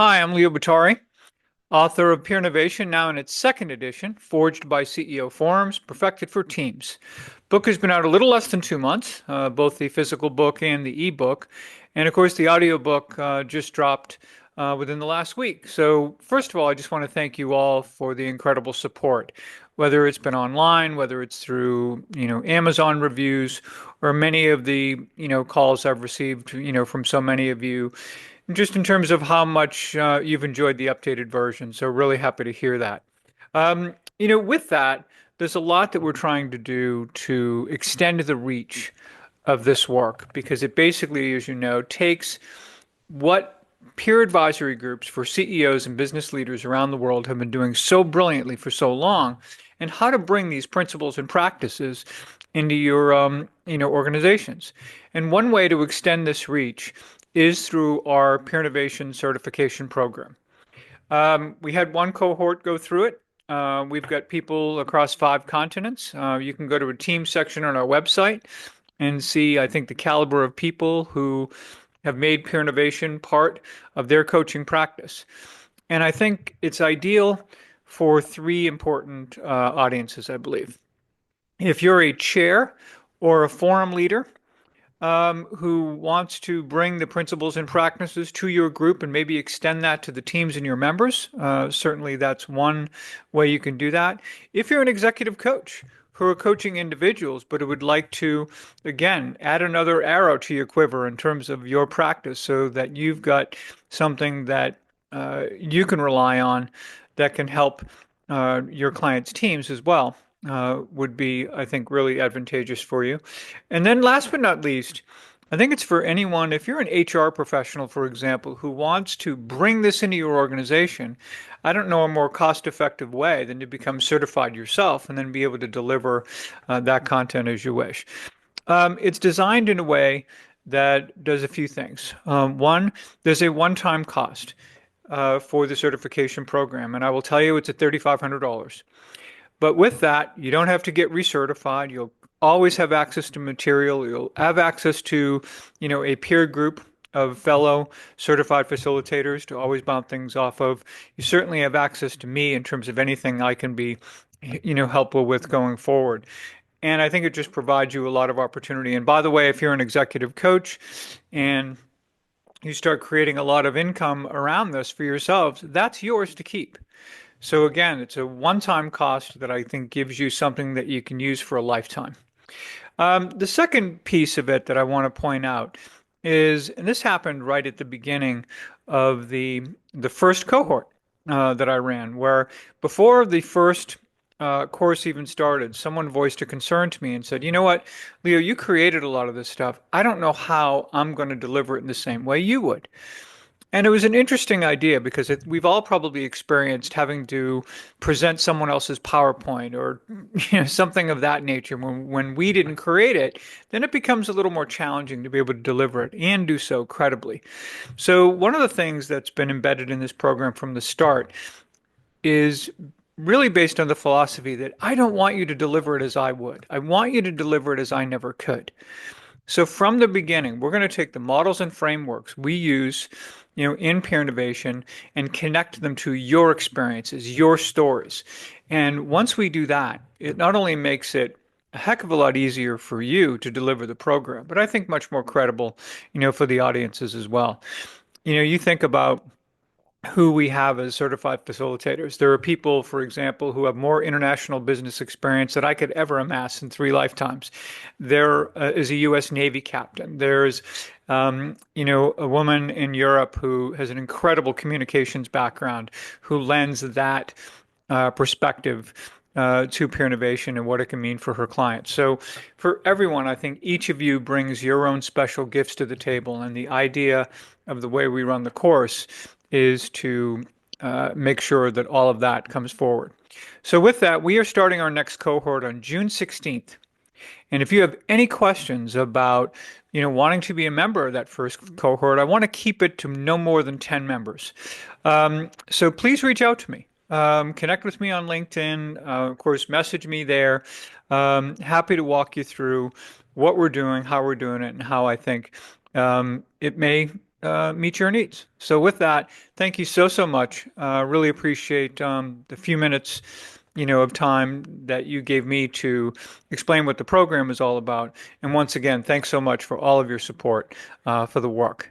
Hi, I'm Leo Batari, author of Peer Innovation, now in its second edition, Forged by CEO Forums, Perfected for Teams. Book has been out a little less than 2 months, both the physical book and the ebook. And of course, the audiobook just dropped within the last week. So, first of all, I just want to thank you all for the incredible support, whether it's been online, whether it's through, Amazon reviews, or many of the, calls I've received, from so many of you just in terms of how much you've enjoyed the updated version. So really happy to hear that. With that, there's a lot that we're trying to do to extend the reach of this work because it basically, as you know, takes what peer advisory groups for CEOs and business leaders around the world have been doing so brilliantly for so long, and how to bring these principles and practices into your organizations. And one way to extend this reach is through our Peer Innovation Certification Program. We had one cohort go through it. We've got people across 5 continents. You can go to a team section on our website and see, I think, the caliber of people who have made peer innovation part of their coaching practice. And I think it's ideal for 3 important audiences, I believe. If you're a chair or a forum leader, who wants to bring the principles and practices to your group and maybe extend that to the teams and your members. Certainly, that's one way you can do that. If you're an executive coach who are coaching individuals, but who would like to, again, add another arrow to your quiver in terms of your practice so that you've got something that you can rely on that can help your clients' teams as well would be, I think, really advantageous for you. And then last but not least, I think it's for anyone, if you're an HR professional, for example, who wants to bring this into your organization, I don't know a more cost-effective way than to become certified yourself and then be able to deliver that content as you wish. It's designed in a way that does a few things. One, there's a one-time cost for the certification program, and I will tell you it's at $3,500. But with that, you don't have to get recertified. You'll always have access to material. You'll have access to, a peer group of fellow certified facilitators to always bounce things off of. You certainly have access to me in terms of anything I can be, helpful with going forward. And I think it just provides you a lot of opportunity. And by the way, if you're an executive coach and you start creating a lot of income around this for yourselves, that's yours to keep. So again, it's a one-time cost that I think gives you something that you can use for a lifetime. The second piece of it that I want to point out is, and this happened right at the beginning of the first cohort that I ran, where before the first course even started, someone voiced a concern to me and said, "You know what, Leo, you created a lot of this stuff. I don't know how I'm going to deliver it in the same way you would." And it was an interesting idea because we've all probably experienced having to present someone else's PowerPoint or something of that nature. When we didn't create it, then it becomes a little more challenging to be able to deliver it and do so credibly. So one of the things that's been embedded in this program from the start is really based on the philosophy that I don't want you to deliver it as I would. I want you to deliver it as I never could. So from the beginning, we're going to take the models and frameworks we use, in peer innovation and connect them to your experiences, your stories. And once we do that, it not only makes it a heck of a lot easier for you to deliver the program, but I think much more credible, for the audiences as well. You think about who we have as certified facilitators. There are people, for example, who have more international business experience than I could ever amass in 3 lifetimes. There is a U.S. Navy captain. There's, a woman in Europe who has an incredible communications background, who lends that perspective to peer innovation and what it can mean for her clients. So for everyone, I think each of you brings your own special gifts to the table. And the idea of the way we run the course is to make sure that all of that comes forward. So with that, we are starting our next cohort on June 16th. And if you have any questions about, wanting to be a member of that first cohort, I want to keep it to no more than 10 members. So please reach out to me. Connect with me on LinkedIn. Of course, message me there. Happy to walk you through what we're doing, how we're doing it, and how I think it may meet your needs. So with that, thank you so much. Really appreciate the few minutes, of time that you gave me to explain what the program is all about. And once again, thanks so much for all of your support for the work.